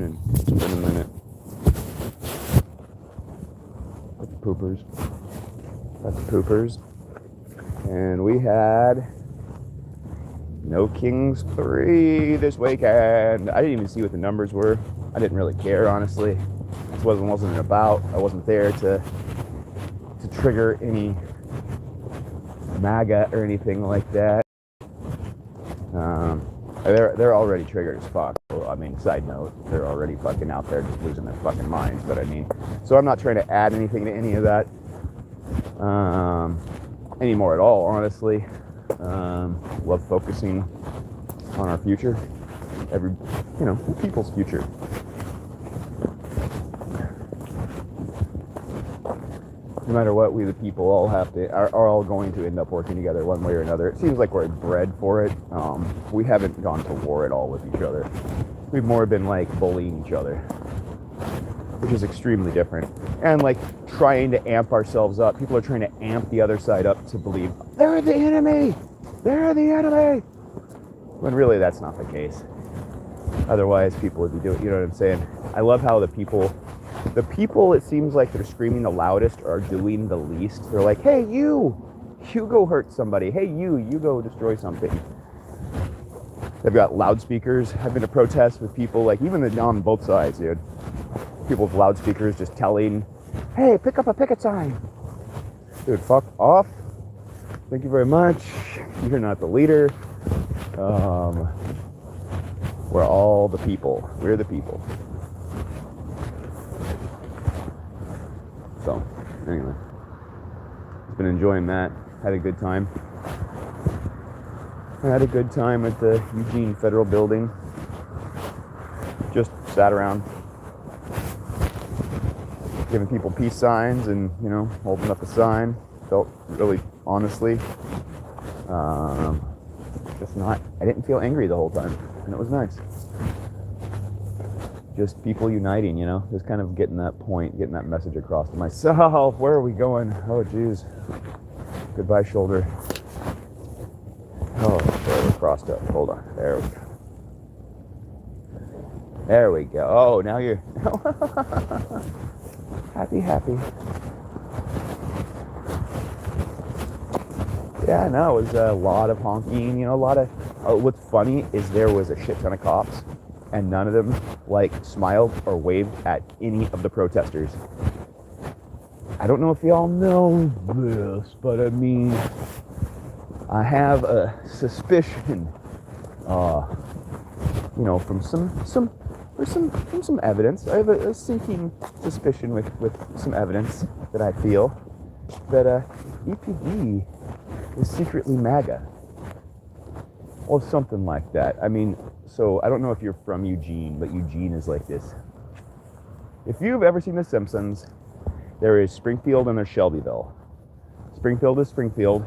man. It's been a minute. That's poopers. That's poopers. And we had No Kings 3 this weekend. I didn't even see what the numbers were. I didn't really care, honestly. This wasn't about. I wasn't there to trigger any MAGA or anything like that. They're already triggered as fuck. I mean, side note, they're already fucking out there just losing their fucking minds. But I mean, so I'm not trying to add anything to any of that anymore at all, honestly. Love focusing on our future, people's future. No matter what, we the people all are all going to end up working together one way or another. It seems like we're bred for it. We haven't gone to war at all with each other. We've more been like bullying each other, which is extremely different. And like trying to amp ourselves up. People are trying to amp the other side up to believe they're the enemy. They're the enemy. When really that's not the case. Otherwise people would be doing, you know what I'm saying? I love how the people it seems like they're screaming the loudest are doing the least. They're like, hey, you go hurt somebody. Hey, you go destroy something. They've got loudspeakers. I've been to protests with people, like even on both sides, dude. People with loudspeakers just telling, hey, pick up a picket sign. Dude, fuck off. Thank you very much. You're not the leader. We're all the people. We're the people. So, anyway, been enjoying that. Had a good time. I had a good time at the Eugene Federal Building. Just sat around, giving people peace signs and, holding up a sign. Felt really, honestly, I didn't feel angry the whole time, and it was nice. Just people uniting, just kind of getting that point, getting that message across to myself. Where are we going? Oh, geez. Goodbye, shoulder. Oh, there we're crossed up. Hold on. There we go. There we go. Oh, now you're happy. Yeah, no, it was a lot of honking, a lot of... what's funny is there was a shit ton of cops, and none of them, smiled or waved at any of the protesters. I don't know if y'all know this, but I mean, I have a suspicion, from some evidence. I have a sinking suspicion with some evidence that I feel that EPD is secretly MAGA. Or something like that. I mean, so I don't know if you're from Eugene, but Eugene is like this. If you've ever seen The Simpsons, there is Springfield and there's Shelbyville. Springfield is Springfield,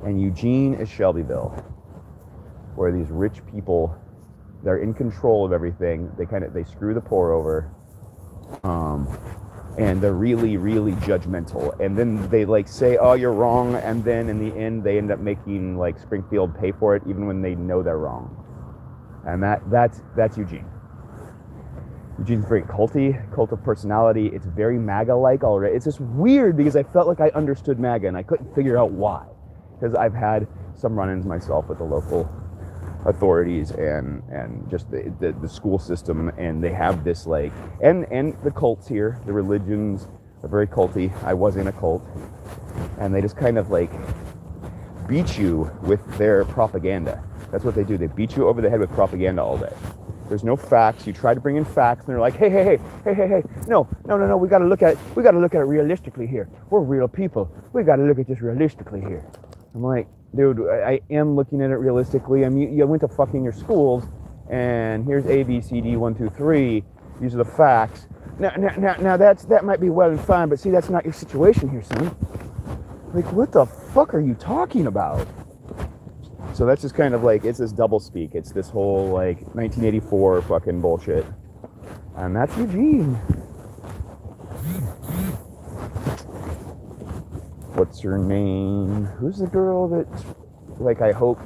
and Eugene is Shelbyville, where these rich people, they're in control of everything. They screw the poor over, and they're really, really judgmental. And then they say, oh, you're wrong. And then in the end, they end up making Springfield pay for it, even when they know they're wrong. And that's Eugene. Eugene's very cult of personality. It's very MAGA-like already. It's just weird because I felt like I understood MAGA and I couldn't figure out why. Because I've had some run-ins myself with the local authorities and just the school system, and they have this and the cults here, the religions are very culty. I was in a cult, and they just kind of beat you with their propaganda. That's what they do. They beat you over the head with propaganda all day. There's no facts. You try to bring in facts, and they're like, hey, no, we got to look at it realistically here. We're real people. We got to look at this realistically here. I'm like, dude, I am looking at it realistically. I mean, you went to fucking your schools, and here's A, B, C, D, 1, 2, 3. These are the facts. Now that might be well and fine, but see, that's not your situation here, son. What the fuck are you talking about? So that's just kind of it's this double speak. It's this whole 1984 fucking bullshit. And that's Eugene. What's her name? Who's the girl that I hope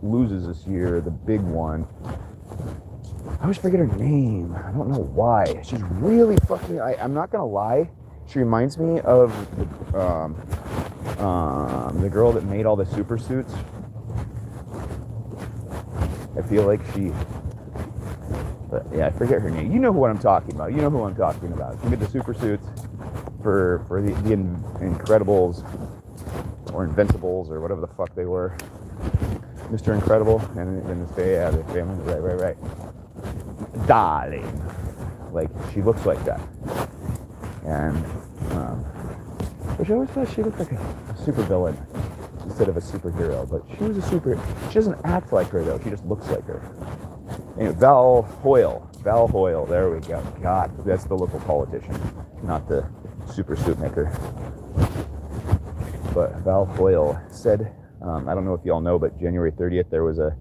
loses this year, the big one? always forget her name. I don't know why. She's really fucking... I'm not gonna lie. She reminds me of the girl that made all the super suits. I feel like she... But yeah, I forget her name. You know what I'm talking about. You know who I'm talking about. She made the super suits for the Incredibles or Invincibles or whatever the fuck they were. Mr. Incredible and then the family. Right. Darling. Like, she looks like that. And, which I always thought she looked like a super villain instead of a superhero. But she was she doesn't act like her, though. She just looks like her. Anyway, Val Hoyle, there we go. God, that's the local politician, not the super suit maker. But Val Hoyle said, I don't know if y'all know, but January 30th, there was a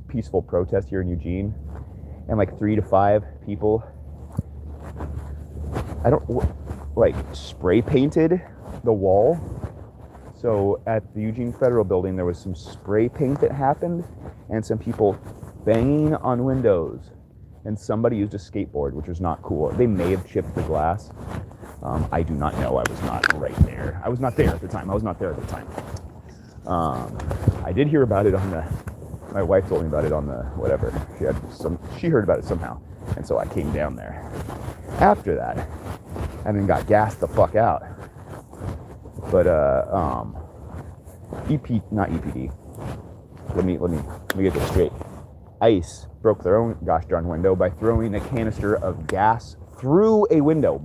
peaceful protest here in Eugene, and like 3 to 5 people, spray painted the wall. So at the Eugene Federal Building, there was some spray paint that happened, and some people banging on windows, and somebody used a skateboard, which was not cool. They may have chipped the glass. I do not know. I was not right there. I was not there at the time. I did hear about it my wife told me about it on the whatever. She heard about it somehow, and so I came down there after that, and then got gassed the fuck out. But not EPD. Let me get this straight. ICE broke their own gosh darn window by throwing a canister of gas through a window.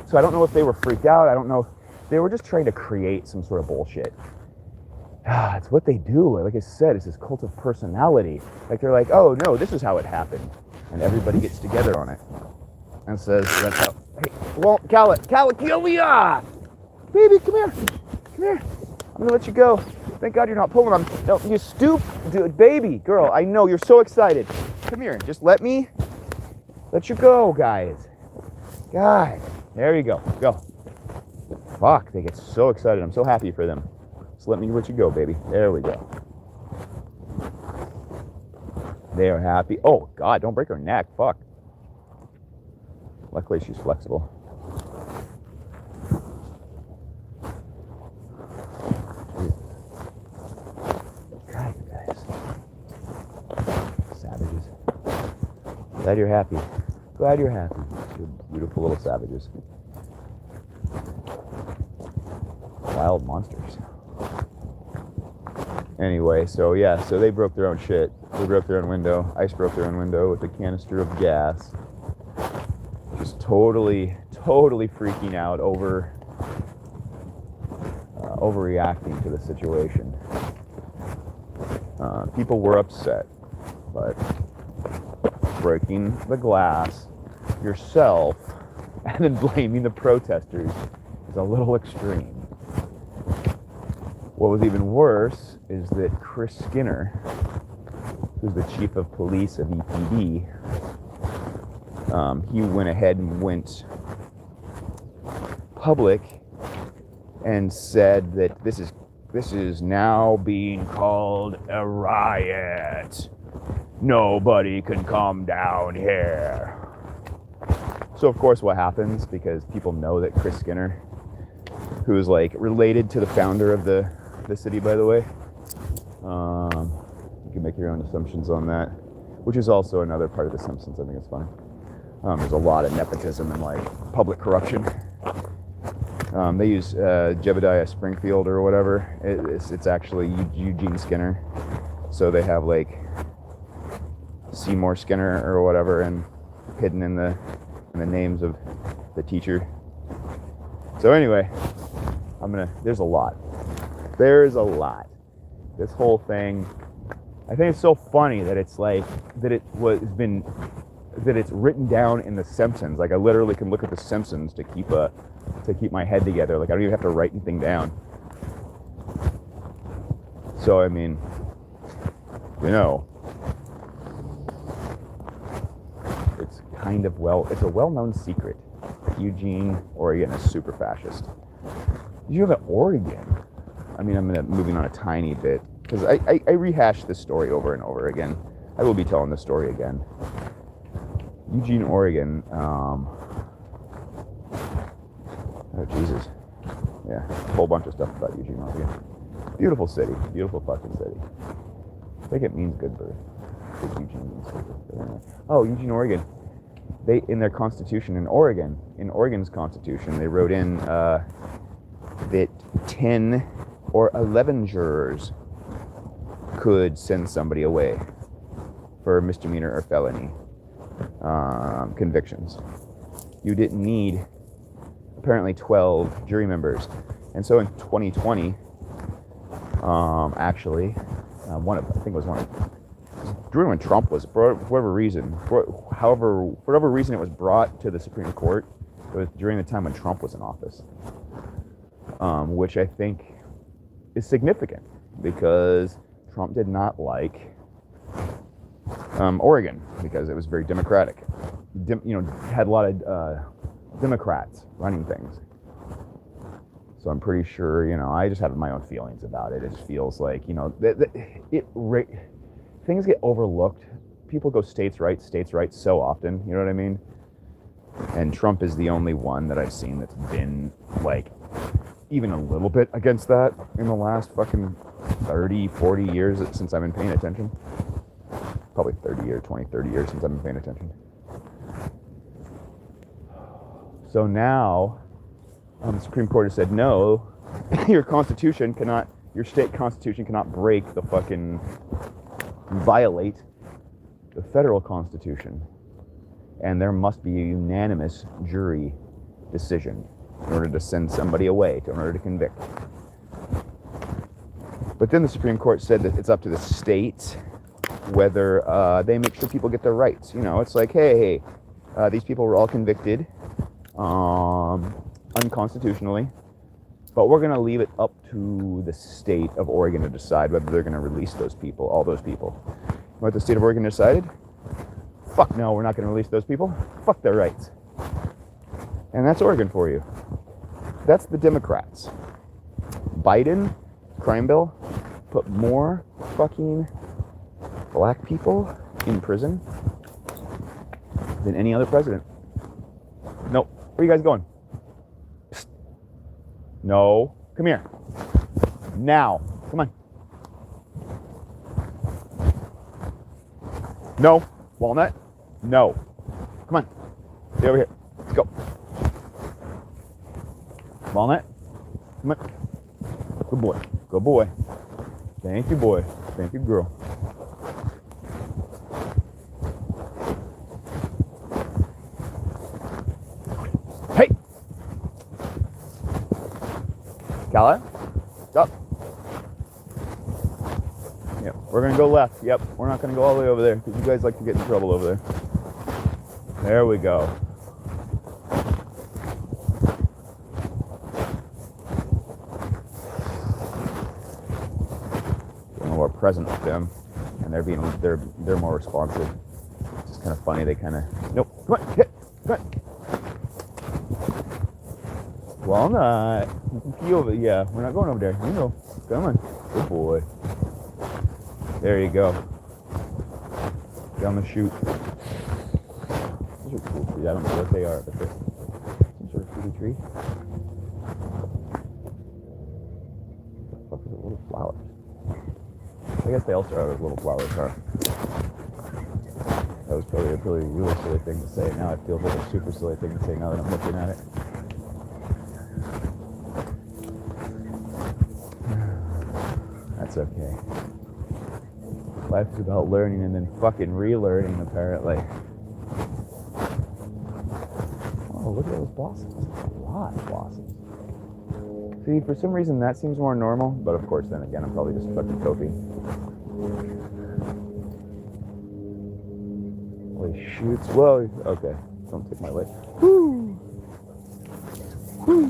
So I don't know if they were freaked out. I don't know. They were just trying to create some sort of bullshit. It's what they do. Like I said, it's this cult of personality. Like, they're like, oh no, this is how it happened. And everybody gets together on it and says, that's how. Hey, well, Calicia! Baby, come here. I'm gonna let you go. Thank God you're not pulling on. No, you stoop, dude, baby, girl. I know you're so excited. Come here. Just let you go, guys. There you go. Go. Fuck, they get so excited. I'm so happy for them. Just let you go, baby. There we go. They are happy. Oh God, don't break her neck. Fuck. Luckily, she's flexible. Glad you're happy. You're beautiful little savages. Wild monsters. Anyway, so they broke their own shit. They broke their own window. ICE broke their own window with a canister of gas. Just totally freaking out overreacting to the situation. People were upset, but breaking the glass yourself and then blaming the protesters is a little extreme. What was even worse is that Chris Skinner, who's the chief of police of EPD, he went ahead and went public and said that this is now being called a riot. Nobody can come down here. So of course what happens, because people know that Chris Skinner, who is like related to the founder of the city, by the way, you can make your own assumptions on that, which is also another part of The Simpsons. I think it's funny. There's a lot of nepotism and like public corruption. They use Jebediah Springfield or whatever. It's actually Eugene Skinner. So they have like Seymour Skinner or whatever, and hidden in the names of the teacher. So anyway, there's a lot. This whole thing, I think it's so funny that it's like that it's written down in The Simpsons. Like, I literally can look at The Simpsons to keep my head together. Like, I don't even have to write anything down. So I mean, it's kind of it's a well-known secret. Eugene, Oregon is super fascist. Did you know that Oregon? I mean, I'm moving on a tiny bit because I rehash this story over and over again. I will be telling this story again. Eugene, Oregon. Oh, Jesus. Yeah, a whole bunch of stuff about Eugene, Oregon. Beautiful city. Beautiful fucking city. I think it means good birth. I think Eugene means good birth. Oh, Eugene, Oregon. They, in their constitution in Oregon's constitution, they wrote in that 10 or 11 jurors could send somebody away for misdemeanor or felony convictions. You didn't need apparently 12 jury members. And so in 2020, actually, I think it was during when Trump was, for whatever reason it was brought to the Supreme Court. It was during the time when Trump was in office, which I think is significant because Trump did not like Oregon because it was very Democratic. Had a lot of Democrats running things. So I'm pretty sure, I just have my own feelings about it. It feels like, things get overlooked. People go states' rights so often, you know what I mean? And Trump is the only one that I've seen that's been, like, even a little bit against that in the last fucking 30, 40 years since I've been paying attention. Probably 30 years since I've been paying attention. So now, the Supreme Court has said, no, your state constitution cannot violate the federal constitution. And there must be a unanimous jury decision in order to send somebody away, in order to convict. But then the Supreme Court said that it's up to the states whether they make sure people get their rights. It's like, hey, these people were all convicted unconstitutionally, but we're going to leave it up to the state of Oregon to decide whether they're going to release all those people. What the state of Oregon decided? Fuck no, we're not going to release those people. Fuck their rights. And that's Oregon for you. That's the Democrats. Biden, crime bill, put more fucking black people in prison than any other president. Nope. Where are you guys going? Psst. No. Come here. Now. Come on. No. Walnut. No. Come on. Stay over here. Let's go. Walnut. Come on. Good boy. Good boy. Thank you, boy. Thank you, girl. Hey! Kala? Stop. Yep, we're going to go left. Yep, we're not going to go all the way over there because you guys like to get in trouble over there. There we go. Getting more present with them, and they're more responsive. It's just kind of funny. They kind of nope. Come on, hit. Come on. Walnut. Yeah, we're not going over there. You know. Come on. Good boy. There you go. Down the chute. Those are cool trees. I don't know what they are, but they're some sort of fruity tree. What the fuck is it? Little flowers. I guess they also are little flowers, huh? That was probably a really silly thing to say. Now it feels like a super silly thing to say now that I'm looking at it. That's okay. Life is about learning and then fucking relearning, apparently. Oh, look at those blossoms. A lot of blossoms. See, for some reason that seems more normal, but of course then again I'm probably just fucking coping. Holy shoots. Whoa. Okay. Don't take my way. Woo! Woo!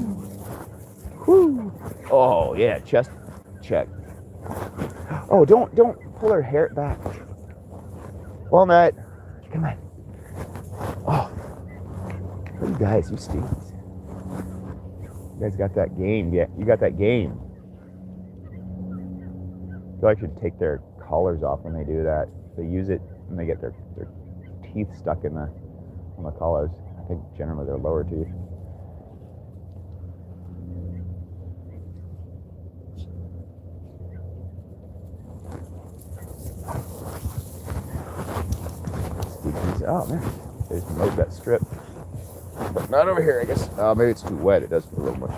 Woo! Oh, yeah. Chest check. Oh, don't pull her hair back. Walnut. Come on. Oh. You guys, you stink. You guys got that game. Yeah, you got that game. I feel like I should take their collars off when they do that. They use it and they get their teeth stuck on the collars. I think generally they're lower teeth. Oh man, they just mowed that strip, but not over here, I guess. Maybe it's too wet. It does feel a little mushy.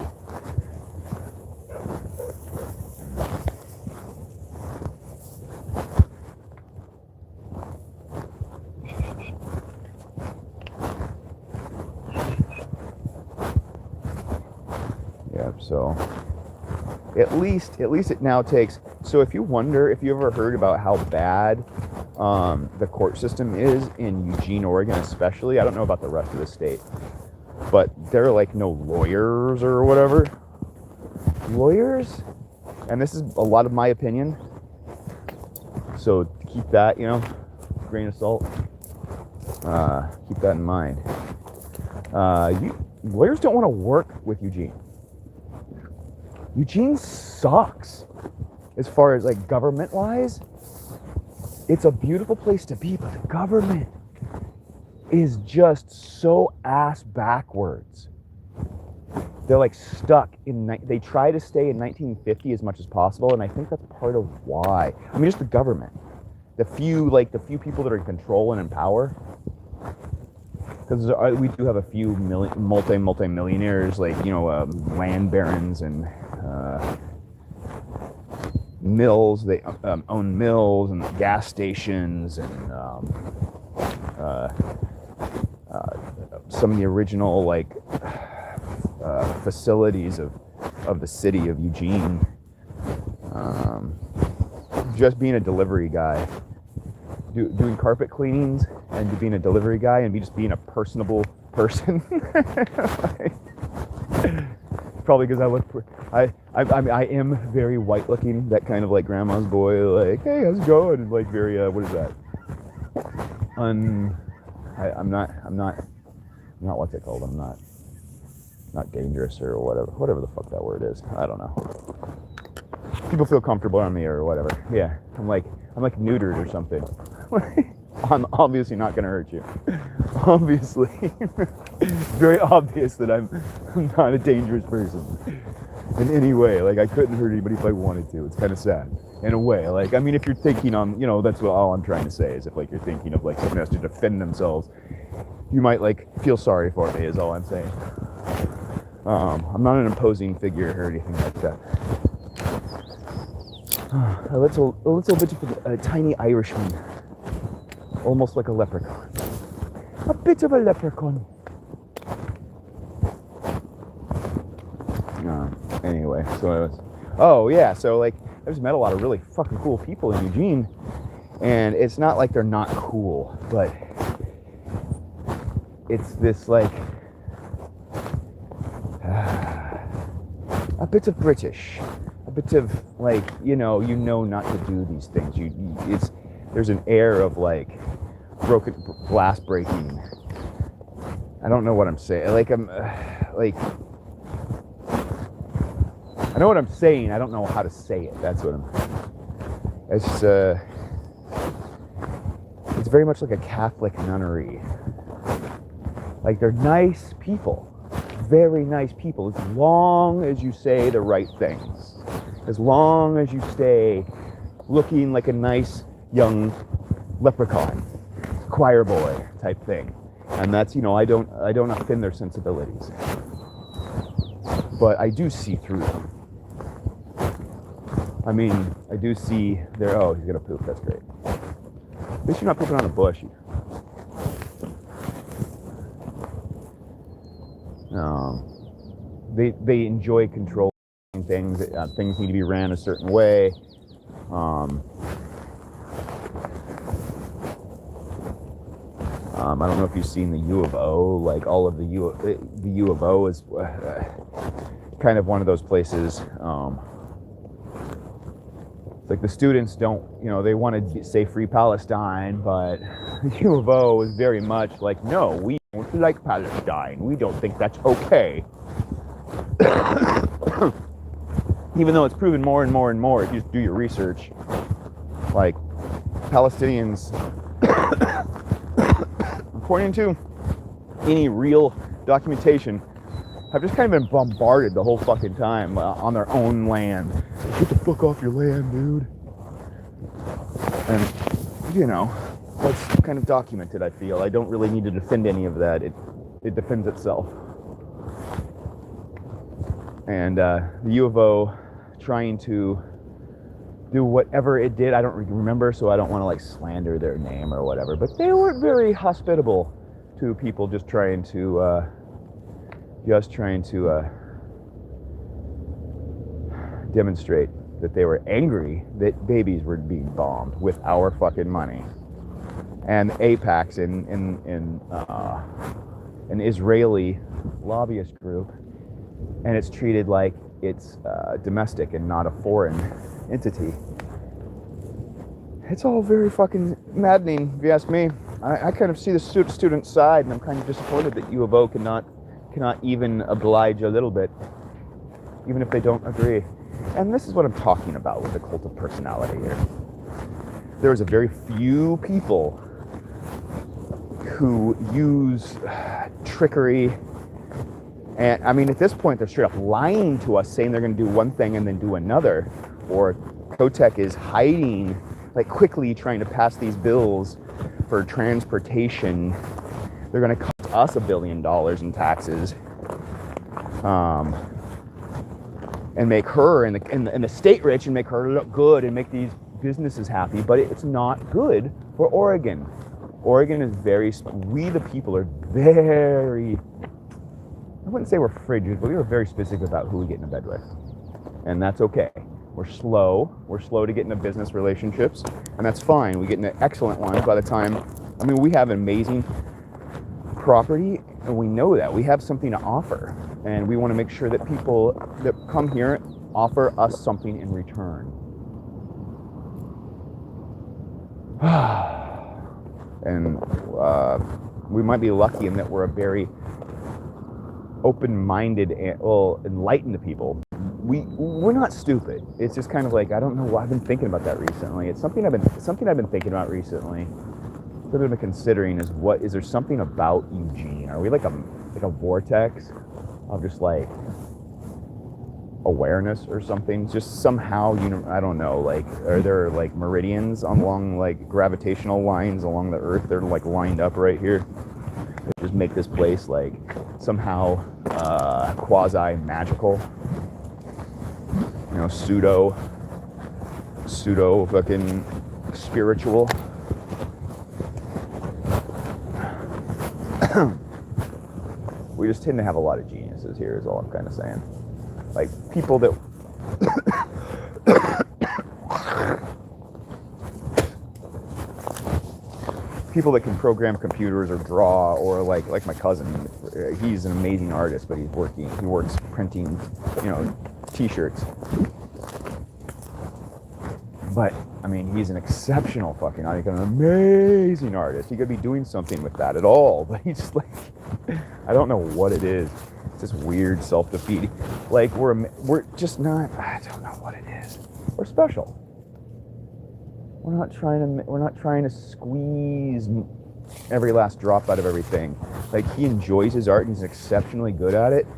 Yeah, so at least it now takes. So if you ever heard about how bad the court system is in Eugene, Oregon, especially. I don't know about the rest of the state, but there are like no lawyers or whatever. Lawyers, and this is a lot of my opinion. So keep that, grain of salt. Keep that in mind. Lawyers don't want to work with Eugene. Eugene sucks as far as like government-wise. It's a beautiful place to be, but the government is just so ass backwards. They're like stuck they try to stay in 1950 as much as possible, and I think that's part of why. I mean, just the government. The few people that are in control and in power. Because we do have a few multi-millionaires, like, land barons and mills. They own mills and gas stations and some of the original facilities of the city of Eugene. Just being a delivery guy, doing carpet cleanings and being a delivery guy and just being a personable person. Probably because I am very white looking, that kind of like grandma's boy, like, hey, how's it going? And like very what is that? I'm not what's it called? I'm not dangerous or whatever the fuck that word is. I don't know. People feel comfortable on me or whatever. Yeah, I'm like neutered or something. I'm obviously not going to hurt you. Obviously. It's very obvious that I'm not a dangerous person in any way. Like, I couldn't hurt anybody if I wanted to. It's kind of sad in a way. Like, I mean, if you're thinking on, that's all I'm trying to say is if like you're thinking of like someone has to defend themselves, you might like feel sorry for me is all I'm saying. I'm not an imposing figure or anything like that. A little bit of a tiny Irishman. Almost like a leprechaun. A bit of a leprechaun. Anyway, so like I just met a lot of really fucking cool people in Eugene, and it's not like they're not cool, but it's this like a bit of British, a bit of like not to do these things. There's an air of like broken glass breaking. I don't know what I'm saying. Like I know what I'm saying. I don't know how to say it. That's what it's very much like a Catholic nunnery. Like they're nice people, very nice people, as long as you say the right things, as long as you stay looking like a nice young leprechaun, choir boy type thing. And that's, I don't offend their sensibilities, but I do see through them. I mean, I do see oh, he's gonna poop, that's great. At least you're not pooping on a bush. They enjoy controlling things. Things need to be ran a certain way. I don't know if you've seen the U of O. Like all of the U of O is kind of one of those places. Like the students don't, they want to say free Palestine, but the U of O is very much like, no, we don't like Palestine. We don't think that's okay. Even though it's proven more and more and more, if you just do your research, like Palestinians according to any real documentation, have just kind of been bombarded the whole fucking time on their own land. Get the fuck off your land, dude. And, you know, that's kind of documented, I feel. I don't really need to defend any of that. It defends itself. And the U of O trying to do whatever it did, I don't remember, so I don't want to like slander their name or whatever, but they weren't very hospitable to people just trying to demonstrate that they were angry that babies were being bombed with our fucking money. And AIPAC's an Israeli lobbyist group, and it's treated like it's domestic and not a foreign entity. It's all very fucking maddening, if you ask me. I kind of see the student side, and I'm kind of disappointed that U of O cannot even oblige a little bit, even if they don't agree. And this is what I'm talking about with the cult of personality here. There's a very few people who use trickery. And I mean, at this point, they're straight up lying to us, saying they're going to do one thing and then do another. Or Kotek is hiding, like quickly trying to pass these bills for transportation. They're going to cost us $1 billion in taxes, and make her and the state rich, and make her look good, and make these businesses happy. But it's not good for Oregon. Oregon is we the people are very, I wouldn't say we're frigid, but we were very specific about who we get into bed with. And that's okay. We're slow to get into business relationships, and that's fine. We get into excellent ones by the time, I mean, we have amazing property, and we know that. We have something to offer, and we want to make sure that people that come here offer us something in return. And we might be lucky in that we're a very open-minded and enlightened people. We're not stupid. It's just kind of like, I don't know why I've been thinking about that recently. It's something I've been thinking about recently. What I've been considering is there something about Eugene? Are we like a vortex of just like awareness or something? Just somehow, I don't know, like, are there like meridians along like gravitational lines along the earth? They're like lined up right here. They just make this place like somehow quasi magical. You know, pseudo fucking spiritual. We just tend to have a lot of geniuses here, is all I'm kind of saying. Like people that can program computers or draw, or like my cousin. He's an amazing artist, but he works printing, t-shirts. But I mean, he's an exceptional fucking artist, an amazing artist. He could be doing something with that at all, but he's just like, I don't know what it is. It's this weird self-defeat. Like we're just not. I don't know what it is. We're special. We're not trying to squeeze every last drop out of everything. Like, he enjoys his art and he's exceptionally good at it,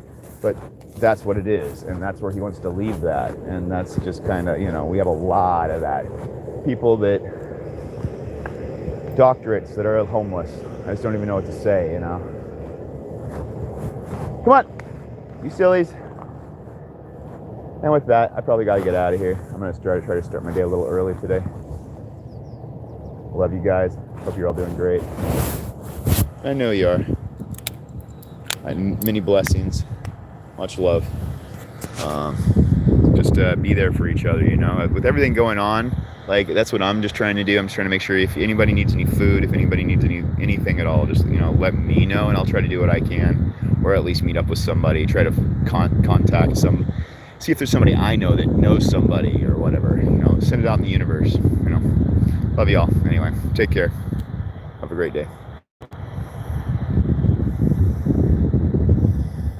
but that's what it is, and that's where he wants to leave that. And that's just kind of, we have a lot of that. People that, doctorates that are homeless. I just don't even know what to say, Come on, you sillies. And with that, I probably got to get out of here. I'm going to try to start my day a little early today. Love you guys. Hope you're all doing great. I know you are. Many blessings. Much love. Just be there for each other, With everything going on, like, that's what I'm just trying to do. I'm just trying to make sure if anybody needs any food, if anybody needs anything at all, just, let me know, and I'll try to do what I can, or at least meet up with somebody, try to contact see if there's somebody I know that knows somebody or whatever, send it out in the universe, Love you all. Anyway, take care. Have a great day.